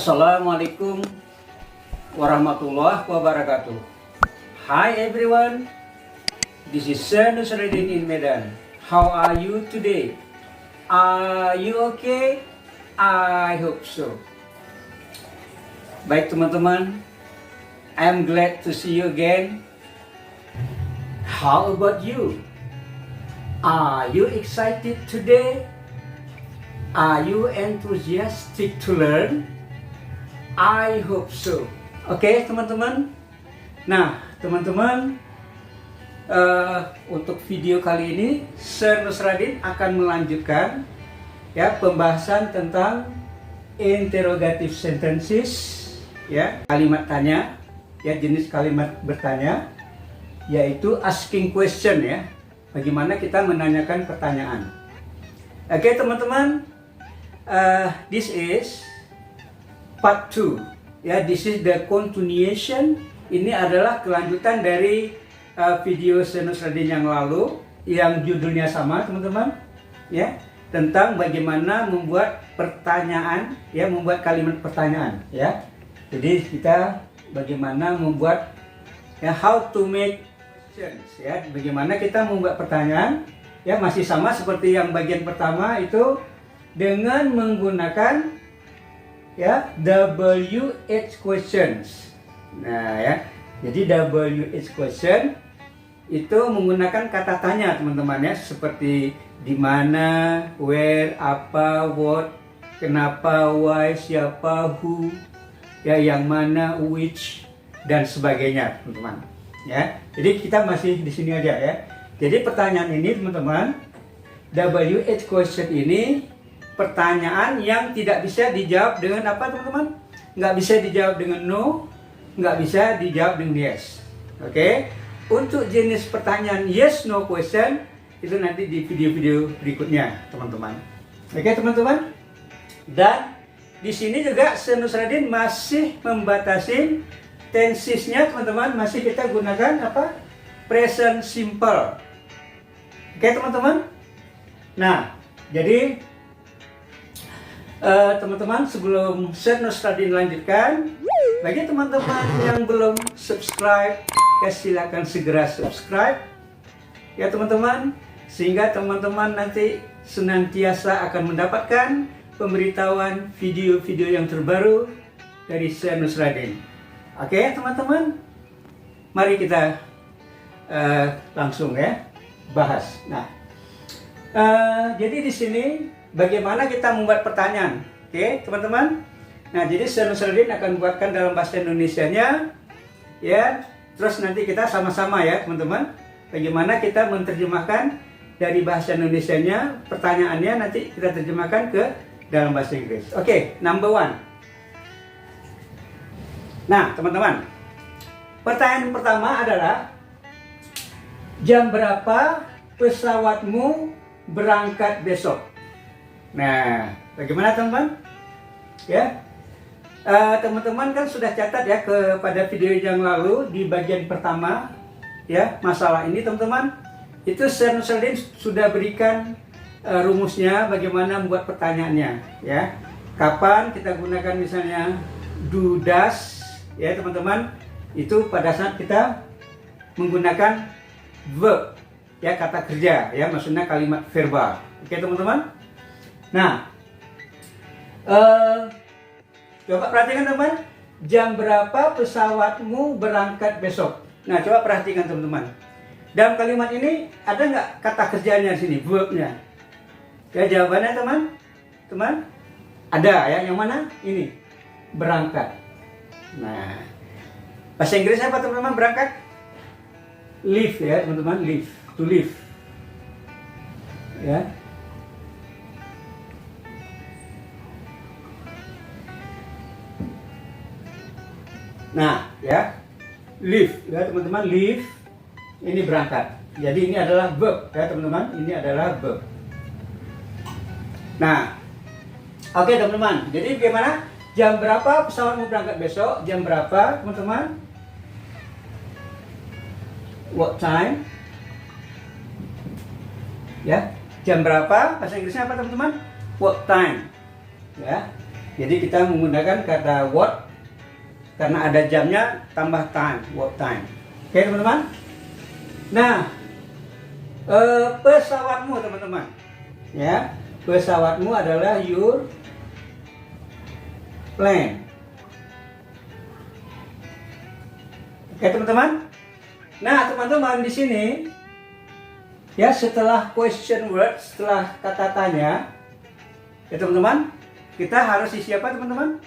Assalamualaikum warahmatullahi wabarakatuh. Hi everyone, this is Sir Nusradin in Medan. How are you today? Are you okay? I hope so. Baik teman-teman, I am glad to see you again. How about you? Are you excited today? Are you enthusiastic to learn? I hope so. Oke, teman-teman. Nah, teman-teman, untuk video kali ini Sir Nusradin akan melanjutkan ya pembahasan tentang interrogative sentences, ya kalimat tanya, ya jenis kalimat bertanya, yaitu asking question ya. Bagaimana kita menanyakan pertanyaan. Oke, teman-teman, this is part 2 ya, this is the continuation. Ini adalah kelanjutan dari video Sir Nusradin yang lalu yang judulnya sama teman-teman ya, tentang bagaimana membuat pertanyaan ya, membuat kalimat pertanyaan ya. Jadi kita bagaimana membuat ya, how to make questions ya, bagaimana kita membuat pertanyaan ya, masih sama seperti yang bagian pertama itu dengan menggunakan ya WH questions. Nah ya, jadi WH question itu menggunakan kata tanya teman-teman ya, seperti di mana, where, apa, what, kenapa, why, siapa, who, ya yang mana, which, dan sebagainya teman-teman ya. Jadi kita masih di sini aja ya. Jadi pertanyaan ini teman-teman, WH question ini pertanyaan yang tidak bisa dijawab dengan apa teman-teman? Nggak bisa dijawab dengan no, nggak bisa dijawab dengan yes. Oke? Untuk jenis pertanyaan yes no question itu nanti di video-video berikutnya teman-teman. Oke teman-teman? Dan di sini juga Sir Nusradin masih membatasi tensesnya teman-teman, masih kita gunakan apa? Present simple. Oke teman-teman? Nah, jadi teman-teman, sebelum Sir Nusradin lanjutkan, bagi teman-teman yang belum subscribe, ya silakan segera subscribe ya teman-teman, sehingga teman-teman nanti senantiasa akan mendapatkan pemberitahuan video-video yang terbaru dari Sir Nusradin. Oke teman-teman, mari kita langsung ya bahas. Nah, jadi di sini bagaimana kita membuat pertanyaan, oke teman-teman? Nah, jadi Sir Nusradin akan buatkan dalam bahasa Indonesianya, ya. Terus nanti kita sama-sama ya teman-teman, bagaimana kita menerjemahkan dari bahasa Indonesianya, pertanyaannya nanti kita terjemahkan ke dalam bahasa Inggris. Oke, number 1. Nah, teman-teman, pertanyaan pertama adalah, jam berapa pesawatmu berangkat besok? Nah, bagaimana teman-teman? Ya, teman-teman kan sudah catat ya kepada video yang lalu di bagian pertama ya masalah ini teman-teman. Itu Sir Nusradin sudah berikan rumusnya bagaimana membuat pertanyaannya ya. Kapan kita gunakan misalnya do does ya teman-teman, itu pada saat kita menggunakan verb ya, kata kerja ya, maksudnya kalimat verbal. Oke teman-teman. Nah, coba perhatikan teman, jam berapa pesawatmu berangkat besok? Nah, coba perhatikan teman-teman. Dalam kalimat ini ada nggak kata kerjanya di sini, verbnya? Ya jawabannya teman, ada ya. Yang mana? Ini berangkat. Nah, bahasa Inggrisnya apa teman-teman berangkat? Leave ya teman-teman, leave, to leave. Ya. Nah, ya, leave, ya teman-teman, leave, ini berangkat. Jadi ini adalah verb, ya teman-teman, ini adalah verb. Nah, oke teman-teman, jadi bagaimana? Jam berapa pesawatmu berangkat besok? Jam berapa, teman-teman? What time? Ya, jam berapa? Bahasa Inggrisnya apa teman-teman? What time? Ya. Jadi kita menggunakan kata what karena ada jamnya, tambah time, what time. Oke teman-teman. Nah, pesawatmu teman-teman, ya, pesawatmu adalah your plane. Oke teman-teman. Nah teman-teman, di sini ya, setelah question word, setelah kata tanya, ya teman-teman, kita harus isi apa teman-teman?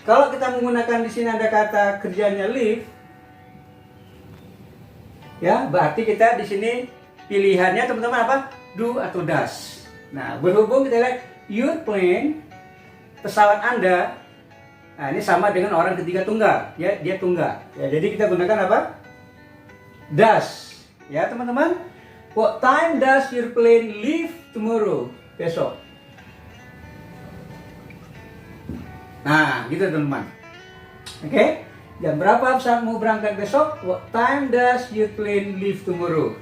Kalau kita menggunakan di sini ada kata kerjanya live, ya berarti kita di sini pilihannya teman-teman apa? Do atau does. Nah, berhubung kita lihat your plane, pesawat Anda, nah ini sama dengan orang ketiga tunggal, ya dia tunggal. Ya, jadi kita gunakan apa? Does, ya teman-teman. What time does your plane leave tomorrow? Besok. Nah, gitu teman-teman. Oke, jam berapa pesawatmu berangkat besok? What time does your plane leave tomorrow?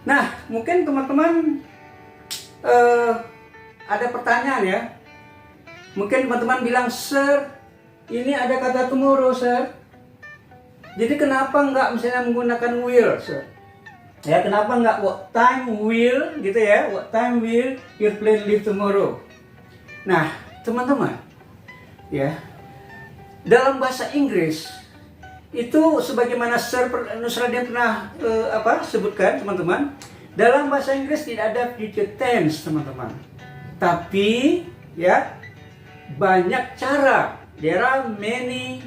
Nah, mungkin teman-teman ada pertanyaan ya. Mungkin teman-teman bilang, Sir, ini ada kata tomorrow, Sir. Jadi kenapa nggak misalnya menggunakan will, Sir? Ya, kenapa nggak what time will, gitu ya? What time will your plane leave tomorrow? Nah, teman-teman, ya, dalam bahasa Inggris itu sebagaimana Sir Nusradin pernah sebutkan teman-teman, dalam bahasa Inggris tidak ada future tense teman-teman, tapi ya banyak cara, there are many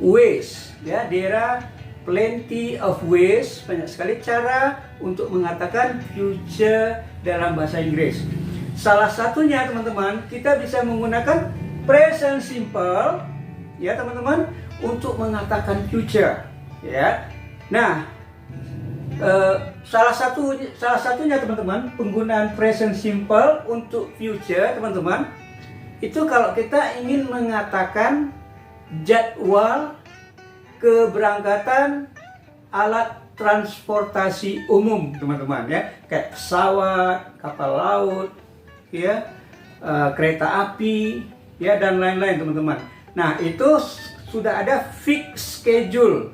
ways, ya, there are plenty of ways, banyak sekali cara untuk mengatakan future dalam bahasa Inggris. Salah satunya teman-teman, kita bisa menggunakan present simple, ya teman-teman, untuk mengatakan future, ya. Nah, salah satunya teman-teman, penggunaan present simple untuk future teman-teman, itu kalau kita ingin mengatakan jadwal keberangkatan alat transportasi umum teman-teman, ya, kayak pesawat, kapal laut, ya, kereta api, ya, dan lain-lain teman-teman. Nah, itu sudah ada fix schedule,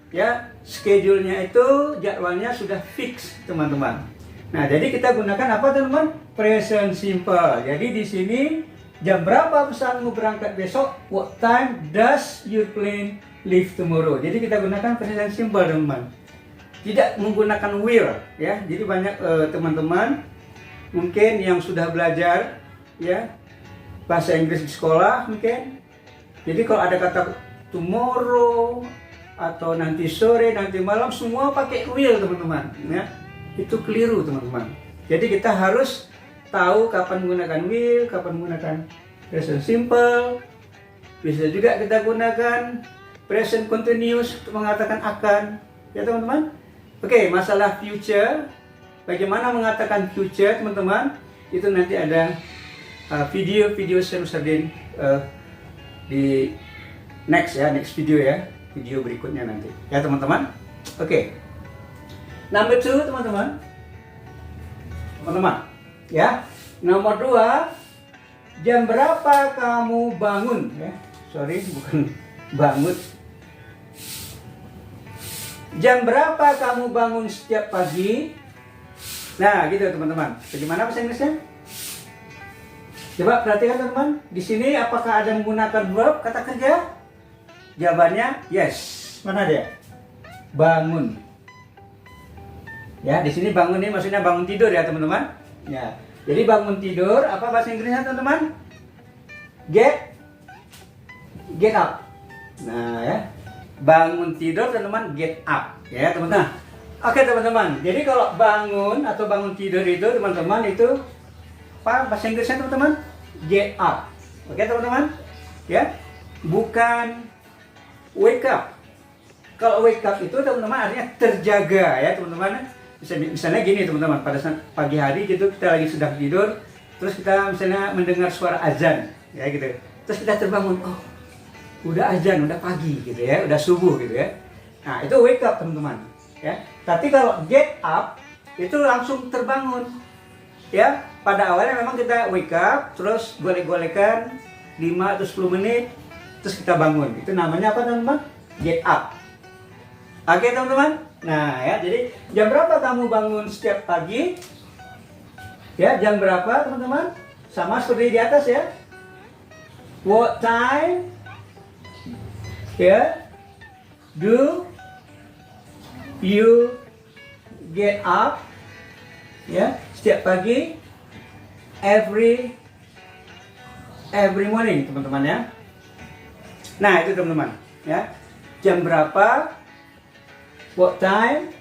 ya, schedule-nya itu jadwalnya sudah fix teman-teman. Nah, jadi kita gunakan apa teman-teman? Present simple. Jadi di sini jam berapa pesawatmu berangkat besok? What time does your plane leave tomorrow? Jadi kita gunakan present simple teman-teman. Tidak menggunakan will, ya. Jadi banyak teman-teman mungkin yang sudah belajar, ya, bahasa Inggris di sekolah mungkin. Jadi kalau ada kata tomorrow atau nanti sore, nanti malam, semua pakai will teman-teman, ya. Itu keliru teman-teman. Jadi kita harus tahu kapan menggunakan will, kapan menggunakan present simple. Bisa juga kita gunakan present continuous untuk mengatakan akan, ya teman-teman. Oke, masalah future, bagaimana mengatakan future teman-teman, itu nanti ada video Sir Nusradin di next video, ya, video berikutnya nanti, ya teman-teman. Oke, number 2 teman-teman, ya, nomor 2, jam berapa kamu bangun, ya, sorry, bukan bangun. Jam berapa kamu bangun setiap pagi? Nah, gitu teman-teman. Bagaimana bahasa Inggrisnya? Coba perhatikan teman-teman. Di sini apakah ada menggunakan verb kata kerja? Jawabannya yes. Mana dia? Bangun. Ya, di sini bangun ini maksudnya bangun tidur, ya teman-teman. Ya. Jadi bangun tidur, apa bahasa Inggrisnya teman-teman? Get up. Nah, ya. Bangun tidur teman-teman, get up, ya teman-teman. Oke teman-teman, jadi kalau bangun atau bangun tidur itu teman-teman, itu apa bahasa Inggrisnya teman-teman? Get up. Oke teman-teman, ya, bukan wake up. Kalau wake up itu teman-teman artinya terjaga, ya teman-teman. Misalnya gini teman-teman, pada saat pagi hari gitu kita lagi sedang tidur, terus kita misalnya mendengar suara azan, ya gitu, terus kita terbangun, oh udah azan, udah pagi gitu, ya, udah subuh gitu, ya. Nah, itu wake up teman-teman, ya. Tapi kalau get up itu langsung terbangun, ya, pada awalnya memang kita wake up, terus golek-golekan 5 atau 10 menit, terus kita bangun. Itu namanya apa teman-teman? Get up. Oke teman-teman. Nah ya, jadi jam berapa kamu bangun setiap pagi? Ya, jam berapa teman-teman? Sama seperti di atas ya. What time? Ya. Do you get up? Ya, setiap pagi, every morning teman-teman ya. Nah itu teman-teman ya. Jam berapa? What time?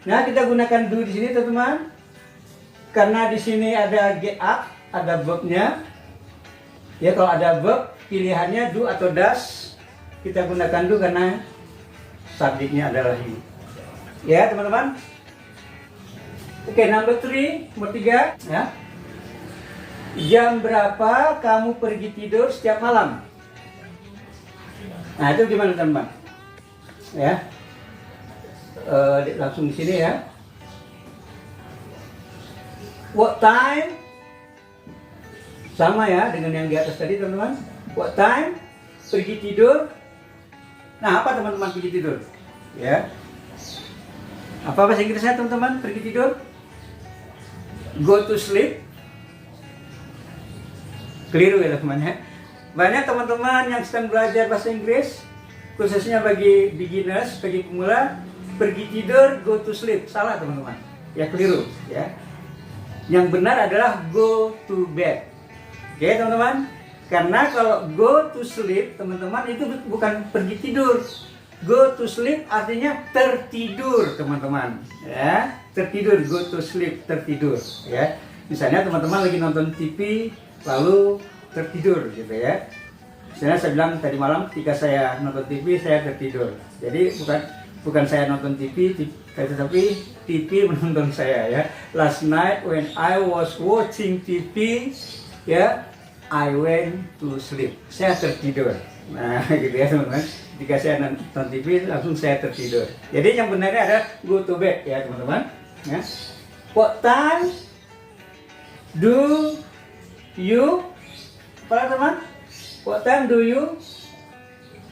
Nah kita gunakan do di sini teman-teman. Karena di sini ada get up, ada verbnya. Ya kalau ada verb pilihannya do atau does. Kita gunakan do karena subjeknya adalah you. Ya teman-teman. Oke, number 3, nomor 3 ya. Jam berapa kamu pergi tidur setiap malam? Nah itu gimana teman-teman? Ya, langsung di sini ya. What time? Sama ya dengan yang di atas tadi teman-teman. What time? Pergi tidur. Nah apa teman-teman pergi tidur? Ya. Apa bahasa Inggrisnya teman-teman? Pergi tidur? Go to sleep. Keliru ya teman-teman. Banyak teman-teman yang sedang belajar bahasa Inggris, khususnya bagi beginners, bagi pemula, pergi tidur, go to sleep. Salah teman-teman. Ya keliru ya. Yang benar adalah go to bed. Oke teman-teman. Karena kalau go to sleep teman-teman itu bukan pergi tidur. Go to sleep artinya tertidur teman-teman ya, tertidur. Go to sleep, tertidur ya. Misalnya teman-teman lagi nonton TV lalu tertidur gitu ya. Misalnya saya bilang tadi malam ketika saya nonton TV saya tertidur. Jadi bukan saya nonton TV tetapi TV menonton saya ya. Last night when I was watching TV ya, I went to sleep. Saya tertidur. Nah gitu ya teman-teman. Ketika saya nonton TV langsung saya tertidur. Jadi yang benarnya adalah go to bed ya teman-teman. Ya. What time do you? Apa teman? What time do you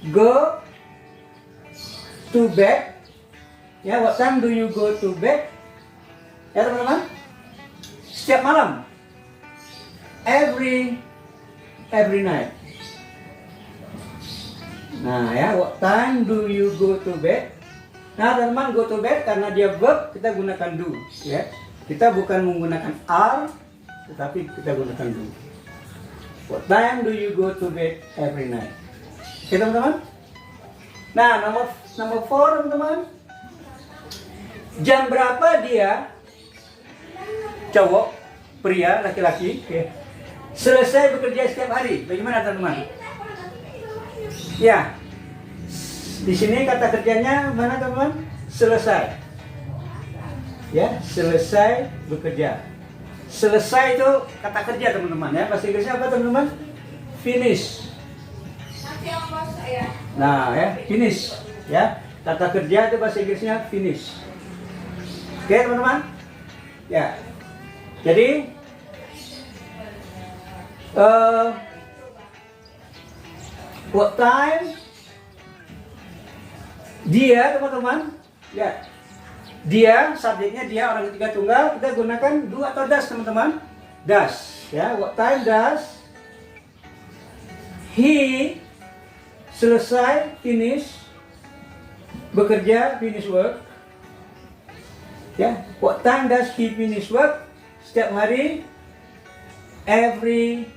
go to bed? Ya, what time do you go to bed? Ya teman-teman. Setiap malam. Every night. Nah ya, what time do you go to bed? Nah teman-teman, go to bed karena dia verb kita gunakan do ya. Kita bukan menggunakan are, tetapi kita gunakan do. What time do you go to bed every night? Oke teman-teman. Nah nomor 4 teman-teman. Jam berapa dia, cowok, pria, laki-laki ya, selesai bekerja setiap hari? Bagaimana teman-teman? Ya, di sini kata kerjanya mana teman-teman? Selesai. Ya, selesai bekerja. Selesai itu kata kerja teman-teman ya. Bahasa Inggrisnya apa teman-teman? Finish. Nah ya, finish ya. Kata kerja itu bahasa Inggrisnya finish. Oke teman-teman. Ya. Jadi what time dia teman-teman ya, dia subjeknya dia orang ketiga tunggal, kita gunakan do atau does teman-teman. Does ya. What time does he selesai, finish, bekerja, finish work ya. What time does he finish work? Setiap hari, every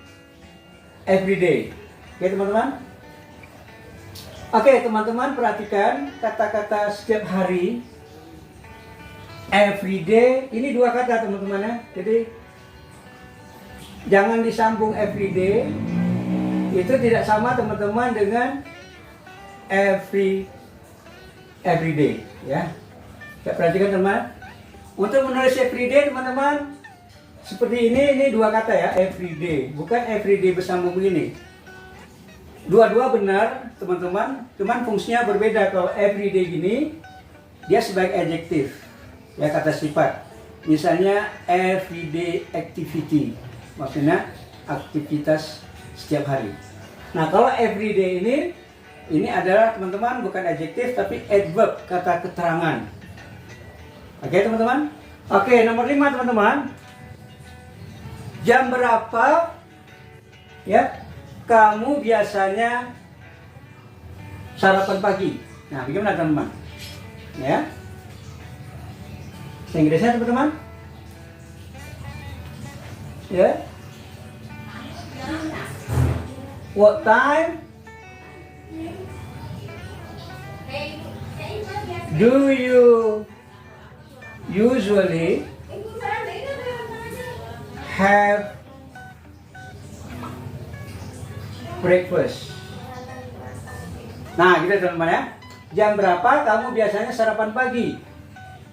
day. Oke teman-teman. Oke teman-teman, perhatikan kata-kata setiap hari, every day. Ini dua kata teman-teman ya. Jadi jangan disambung every day. Itu tidak sama teman-teman dengan every day ya. Kita perhatikan teman. Untuk menulis every day teman-teman seperti ini dua kata ya, every day. Bukan every day bersambung begini. Dua-dua benar teman-teman, cuman fungsinya berbeda. Kalau everyday gini dia sebagai adjektif ya, kata sifat. Misalnya everyday activity, maksudnya aktivitas setiap hari. Nah, kalau everyday ini adalah teman-teman bukan adjektif tapi adverb, kata keterangan. Oke teman-teman? Oke, nomor 5 teman-teman. Jam berapa ya kamu biasanya sarapan pagi? Nah, bagaimana teman-teman? Ya. Bahasa Inggrisnya teman-teman? Ya. What time do you usually have breakfast? Nah, gitu teman-teman ya. Jam berapa kamu biasanya sarapan pagi?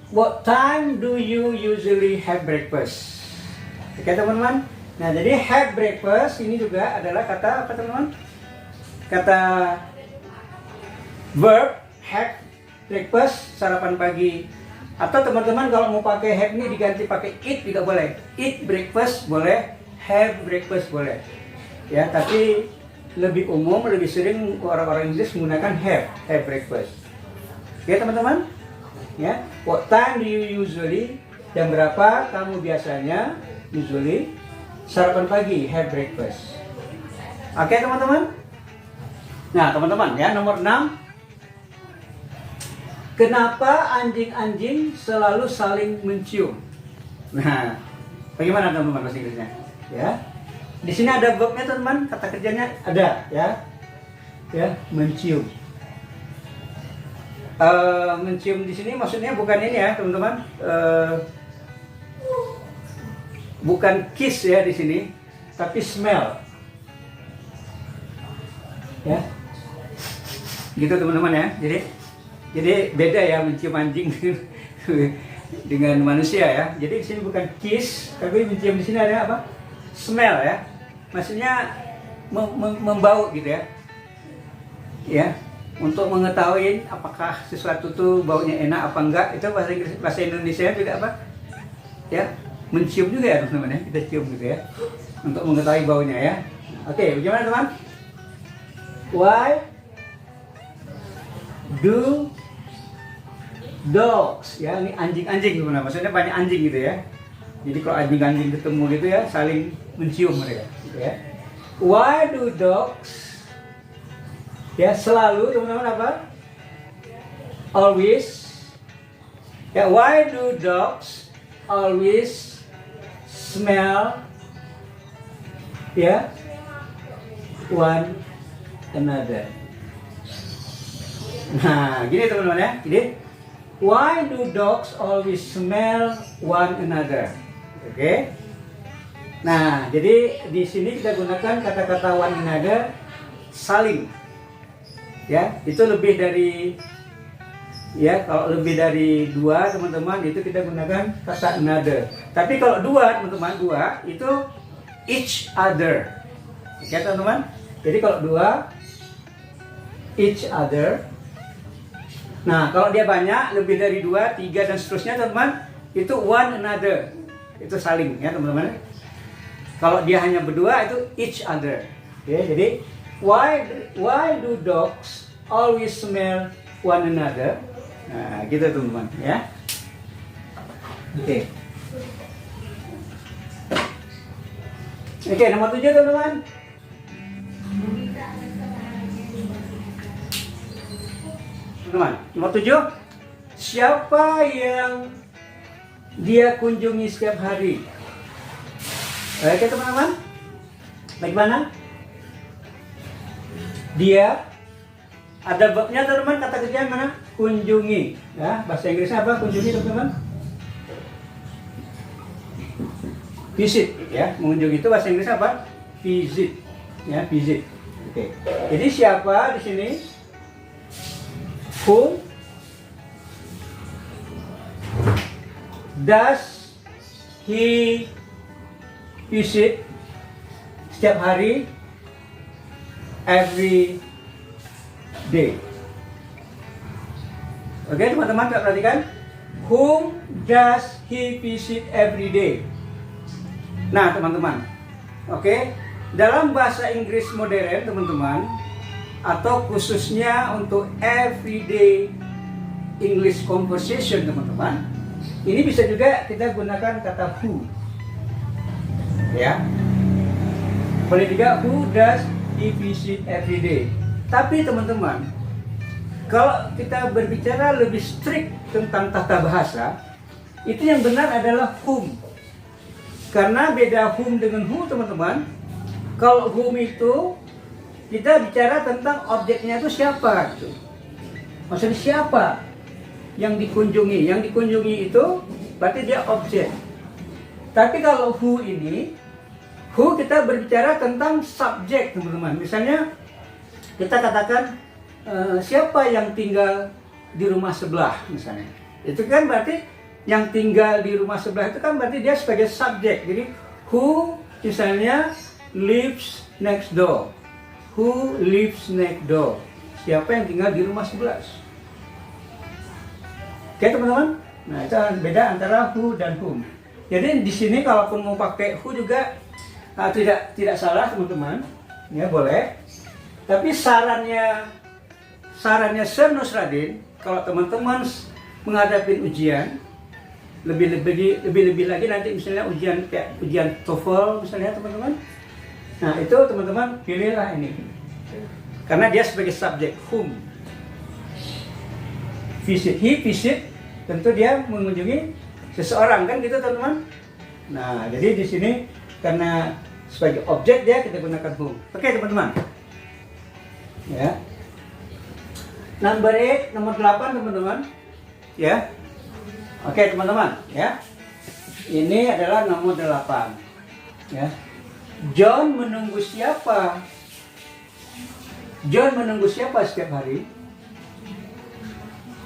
What time do you usually have breakfast? Oke teman-teman. Nah, jadi have breakfast ini juga adalah kata apa teman-teman? Kata verb have breakfast, sarapan pagi. Atau teman-teman kalau mau pakai have ini diganti pakai eat juga boleh. Eat breakfast boleh, have breakfast boleh. Ya, tapi lebih umum, lebih sering orang-orang Inggris menggunakan have breakfast. Oke teman-teman? Ya, what time do you usually? Jam berapa kamu biasanya usually sarapan pagi, have breakfast? Oke teman-teman? Nah teman-teman ya, nomor 6. Kenapa anjing-anjing selalu saling mencium? Nah, bagaimana teman-teman bahasa Inggrisnya? Ya, di sini ada verbnya teman-teman, kata kerjanya ada ya, mencium. Mencium di sini maksudnya bukan ini ya teman-teman, bukan kiss ya di sini, tapi smell. Ya, gitu teman-teman ya. Jadi beda ya mencium anjing dengan manusia ya. Jadi di sini bukan kiss, tapi mencium di sini ada apa? Smell ya. Maksudnya membau gitu ya. Ya, untuk mengetahui apakah sesuatu tuh baunya enak apa enggak, itu bahasa Indonesia juga apa? Ya, mencium juga ya teman-teman ya. Kita cium gitu ya. Untuk mengetahui baunya ya. Oke, bagaimana teman? Why do dogs, ya ini anjing-anjing gimana? Maksudnya banyak anjing gitu ya. Jadi kalau anjing-anjing ketemu gitu ya, saling mencium mereka gitu ya. Why do dogs, ya selalu teman-teman apa? Always. Ya, why do dogs always smell ya one another? Nah, gini teman-teman ya. Jadi why do dogs always smell one another? Oke. Nah, jadi di sini kita gunakan kata-kata one another, saling. Ya, itu lebih dari ya, kalau lebih dari 2 teman-teman itu kita gunakan kata another. Tapi kalau 2 teman-teman, 2 itu each other. Oke, teman-teman. Jadi kalau 2 each other. Nah, kalau dia banyak, lebih dari 2, 3 dan seterusnya teman-teman, itu one another. Itu saling ya teman-teman. Kalau dia hanya berdua itu each other. Oke, jadi why do dogs always smell one another? Nah, gitu teman-teman ya. Oke. Oke, nomor 7 teman-teman. Teman, nomor 7. Siapa yang dia kunjungi setiap hari? Oke teman-teman, bagaimana? Dia, ada verbnya teman-teman, kata kerja mana? Kunjungi. Ya, bahasa Inggrisnya apa? Kunjungi teman-teman. Visit, ya. Mengunjungi itu bahasa Inggrisnya apa? Visit. Ya, visit. Oke. Jadi siapa di sini? Who does he visit setiap hari, every day? Oke teman-teman, perhatikan. Whom does he visit every day? Nah, teman-teman, oke, dalam bahasa Inggris modern, teman-teman, atau khususnya untuk everyday English conversation, teman-teman, ini bisa juga kita gunakan kata who, ya. Boleh juga who does he visit every day. Tapi teman-teman, kalau kita berbicara lebih strict tentang tata bahasa, itu yang benar adalah whom. Karena beda whom dengan who, teman-teman. Kalau whom itu kita bicara tentang objeknya itu siapa gitu. Maksudnya siapa yang dikunjungi. Yang dikunjungi itu berarti dia objek. Tapi kalau who ini, who kita berbicara tentang subjek, teman-teman. Misalnya kita katakan siapa yang tinggal di rumah sebelah misalnya. Itu kan berarti yang tinggal di rumah sebelah itu kan berarti dia sebagai subjek. Jadi who misalnya lives next door. Who lives next door? Siapa yang tinggal di rumah sebelah? Oke, teman-teman. Nah, itu beda antara who dan whom. Jadi di sini kalaupun mau pakai who juga tidak salah, teman-teman. Ya, boleh. Tapi sarannya Sir Nusradin, kalau teman-teman menghadapi ujian, lebih lagi nanti misalnya ujian kayak ujian TOEFL misalnya, teman-teman. Nah, itu teman-teman pilihlah ini. Karena dia sebagai subjek whom. Visit, he visit, tentu dia mengunjungi seseorang kan gitu, teman-teman. Nah, jadi di sini karena sebagai objek dia kita gunakan whom. Oke, teman-teman. Ya. Nomor 8, teman-teman. Ya. Oke, teman-teman, ya. Ini adalah nomor 8. Ya. John menunggu siapa? John menunggu siapa setiap hari?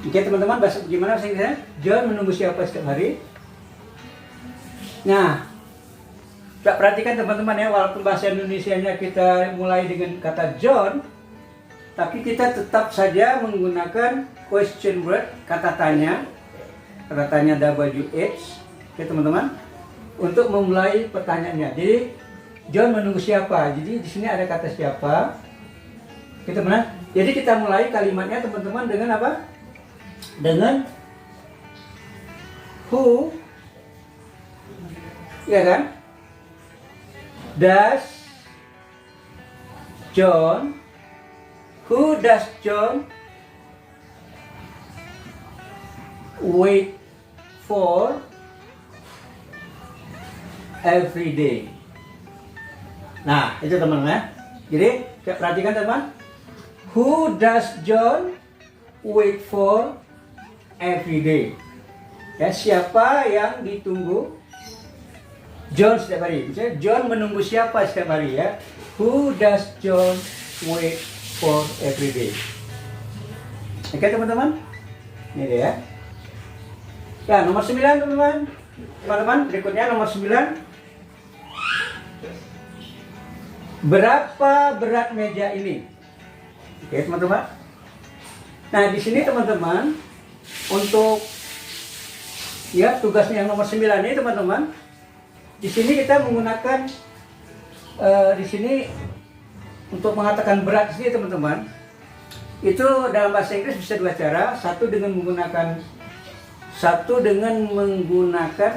Oke, teman-teman, bahasa gimana bahasa Inggrisnya? John menunggu siapa setiap hari? Nah, tak perhatikan teman-teman ya, walaupun bahasa Indonesianya kita mulai dengan kata John, tapi kita tetap saja menggunakan question word, kata tanya WH, oke teman-teman, untuk memulai pertanyaannya. Jadi John menunggu siapa? Jadi di sini ada kata siapa, oke teman-teman. Jadi kita mulai kalimatnya, teman-teman, dengan apa? Dengan who, ya kan? Does John, who does John wait for every day? Nah, itu teman-teman ya. Jadi, perhatikan teman. Who does John wait for every day? Ya, siapa yang ditunggu John setiap hari? Misalnya, John menunggu siapa setiap hari ya? Who does John wait for every day? Oke, teman-teman. Ini dia ya. Ya, nomor 9, teman-teman. Teman-teman, berikutnya nomor 9. Berapa berat meja ini? Oke, teman-teman. Nah, di sini teman-teman, untuk ya tugasnya yang nomor 9 ini, teman-teman. Di sini kita menggunakan di sini untuk mengatakan berat di sini, teman-teman. Itu dalam bahasa Inggris bisa dua cara. Satu dengan menggunakan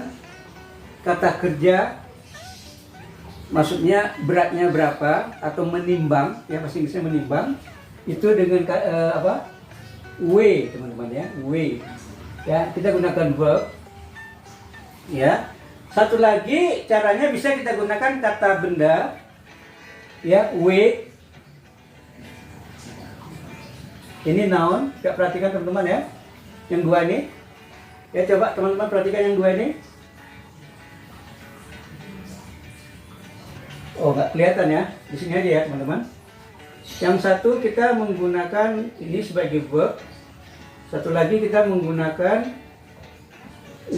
kata kerja, maksudnya beratnya berapa, atau menimbang, ya bahasa Inggrisnya menimbang. Itu dengan weigh, teman-teman ya, weigh. Ya, kita gunakan verb. Ya. Satu lagi caranya bisa kita gunakan kata benda, ya, weight. Ini noun. Kita perhatikan teman-teman ya, yang dua ini. Ya, coba teman-teman perhatikan yang dua ini. Oh, nggak kelihatan ya. Di sini aja ya, teman-teman. Yang satu kita menggunakan ini sebagai verb. Satu lagi kita menggunakan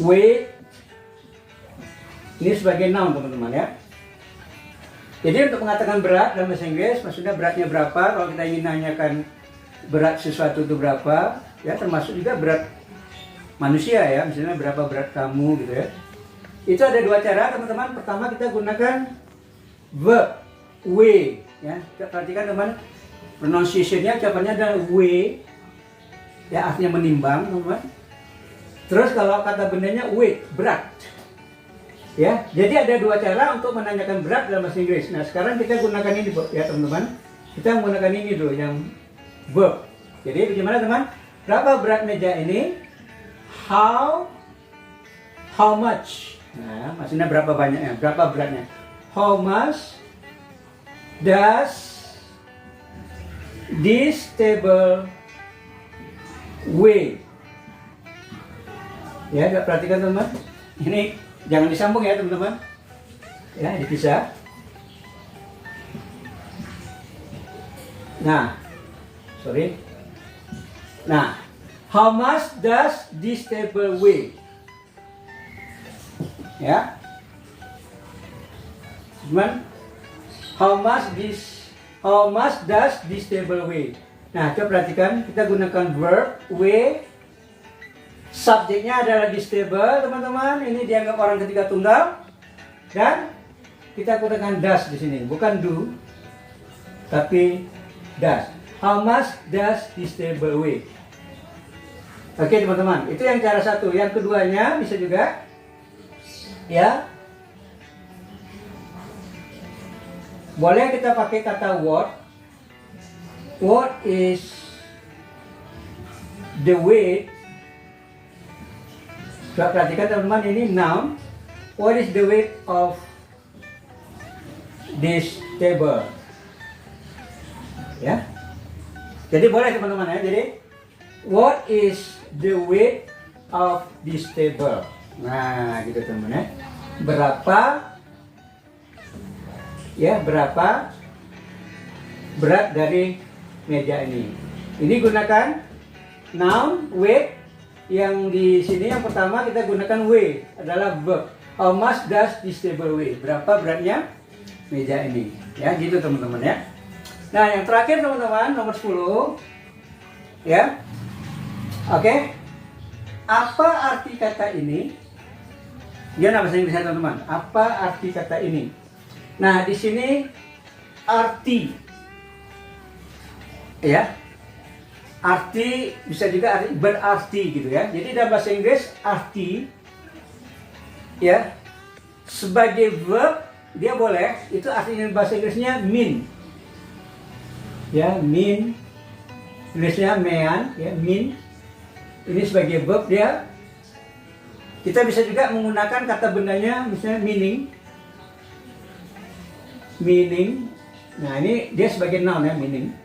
weight. Ini sebagai noun, teman-teman ya. Jadi untuk mengatakan berat dalam bahasa Inggris, maksudnya beratnya berapa. Kalau kita ingin nanyakan berat sesuatu itu berapa, ya termasuk juga berat manusia ya, misalnya berapa berat kamu gitu ya. Itu ada dua cara teman-teman. Pertama kita gunakan verb weigh ya. Kita perhatikan teman, pronunciation-nya ucapannya adalah weigh ya, artinya menimbang teman-teman. Terus kalau kata bendanya weight, berat ya. Jadi ada dua cara untuk menanyakan berat dalam bahasa Inggris. Nah sekarang kita gunakan ini ya teman-teman. Kita menggunakan ini dulu yang verb. Jadi bagaimana teman? Berapa berat meja ini? How much? Nah, maksudnya berapa banyaknya? Berapa beratnya? How much does this table weigh? Ya, perhatikan teman. Ini jangan disambung ya teman-teman. Ya, dipisah. Nah, sorry. Nah, how much does this table weigh? Ya, teman, how much does this table weigh? Nah, coba perhatikan, kita gunakan verb weigh, subjeknya adalah this table, teman-teman. Ini dianggap orang ketiga tunggal, dan kita gunakan does di sini, bukan do, tapi does. How much does this table weigh? Oke, teman-teman, itu yang cara satu. Yang keduanya bisa juga. Ya, boleh kita pakai kata what. What is the weight? Coba perhatikan teman-teman, ini noun. What is the weight of this table? Ya, jadi boleh teman-teman ya. Jadi what is the weight of this table? Nah, gitu teman ya. Berapa berat dari meja ini? Ini gunakan noun weight. Yang di sini yang pertama kita gunakan weigh adalah verb. How much does this table weigh? Berapa beratnya meja ini? Ya, gitu teman-teman ya. Nah, yang terakhir teman-teman, nomor 10. Ya. Oke. Apa arti kata ini? Gimana bahasa Inggrisnya teman-teman? Apa arti kata ini? Nah, di sini arti, ya, arti bisa juga berarti gitu ya. Jadi dalam bahasa Inggris arti, ya, sebagai verb dia boleh. Itu artinya bahasa Inggrisnya mean, ya, mean, Inggrisnya mean, ya, mean. Ini sebagai verb dia. Kita bisa juga menggunakan kata bendanya, misalnya meaning. Nah, ini dia sebagai noun ya, meaning.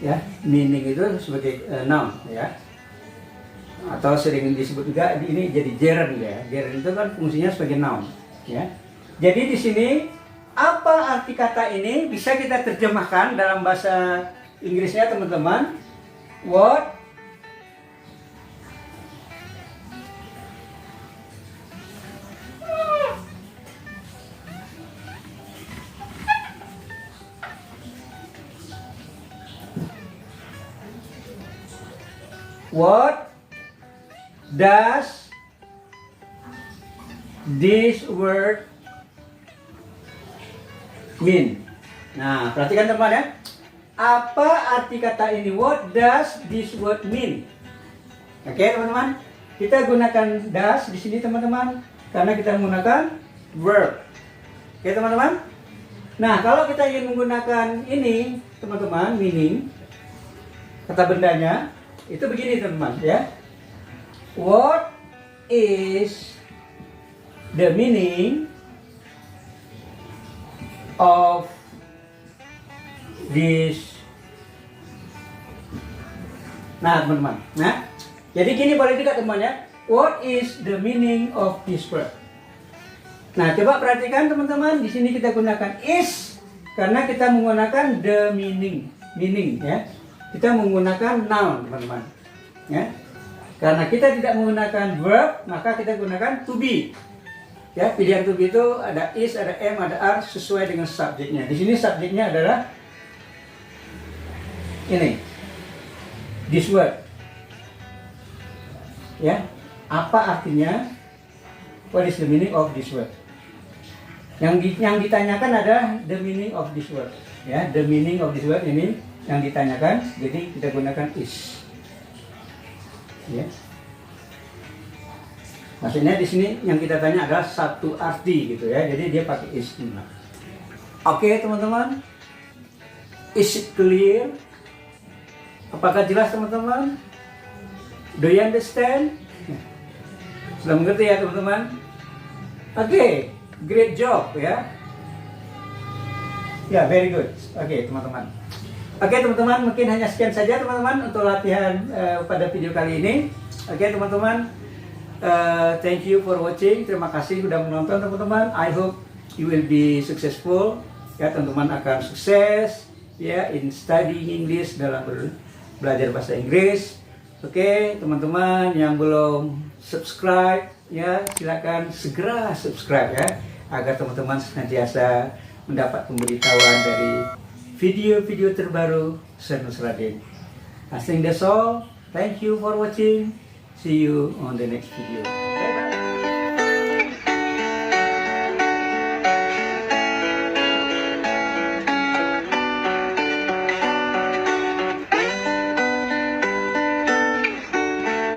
Ya, meaning itu sebagai noun ya. Atau sering disebut juga ini jadi gerund ya. Gerund itu kan fungsinya sebagai noun ya. Jadi di sini apa arti kata ini bisa kita terjemahkan dalam bahasa Inggrisnya teman-teman. What does this word mean? Nah, perhatikan teman ya. Apa arti kata ini? What does this word mean? Oke, teman-teman. Kita gunakan does di sini teman-teman karena kita menggunakan verb. Oke, teman-teman. Nah, kalau kita ingin menggunakan ini, teman-teman, meaning, kata bendanya, itu begini teman-teman ya. What is the meaning of this? Nah teman-teman, nah jadi gini boleh juga teman ya. What is the meaning of this word? Nah coba perhatikan teman-teman, di sini kita gunakan is karena kita menggunakan the meaning ya. Kita menggunakan noun teman-teman ya. Karena kita tidak menggunakan verb, maka kita gunakan to be ya. Pilihan to be itu ada is, ada am, ada are sesuai dengan subjeknya. Di sini subjeknya adalah ini, this word Ya, apa artinya? What is the meaning of this word? Yang ditanyakan adalah the meaning of this word. Ya, the meaning of this word ini yang ditanyakan. Jadi kita gunakan is. Ya. Maksudnya di sini yang kita tanya adalah satu arti gitu ya. Jadi dia pakai is. Oke, teman-teman. Is it clear? Apakah jelas, teman-teman? Do you understand? Sudah mengerti ya, teman-teman? Oke, great job ya. Ya, very good. Oke, teman-teman. Oke, teman-teman, mungkin hanya sekian saja, teman-teman, untuk latihan pada video kali ini. Oke, teman-teman. Thank you for watching. Terima kasih sudah menonton, teman-teman. I hope you will be successful. Ya, teman-teman akan sukses ya in studying English, dalam belajar bahasa Inggris. Oke, teman-teman yang belum subscribe ya, silakan segera subscribe ya, agar teman-teman senantiasa mendapat pemberitahuan dari video-video terbaru Sir Nusradin. I think that's all. Thank you for watching. See you on the next video.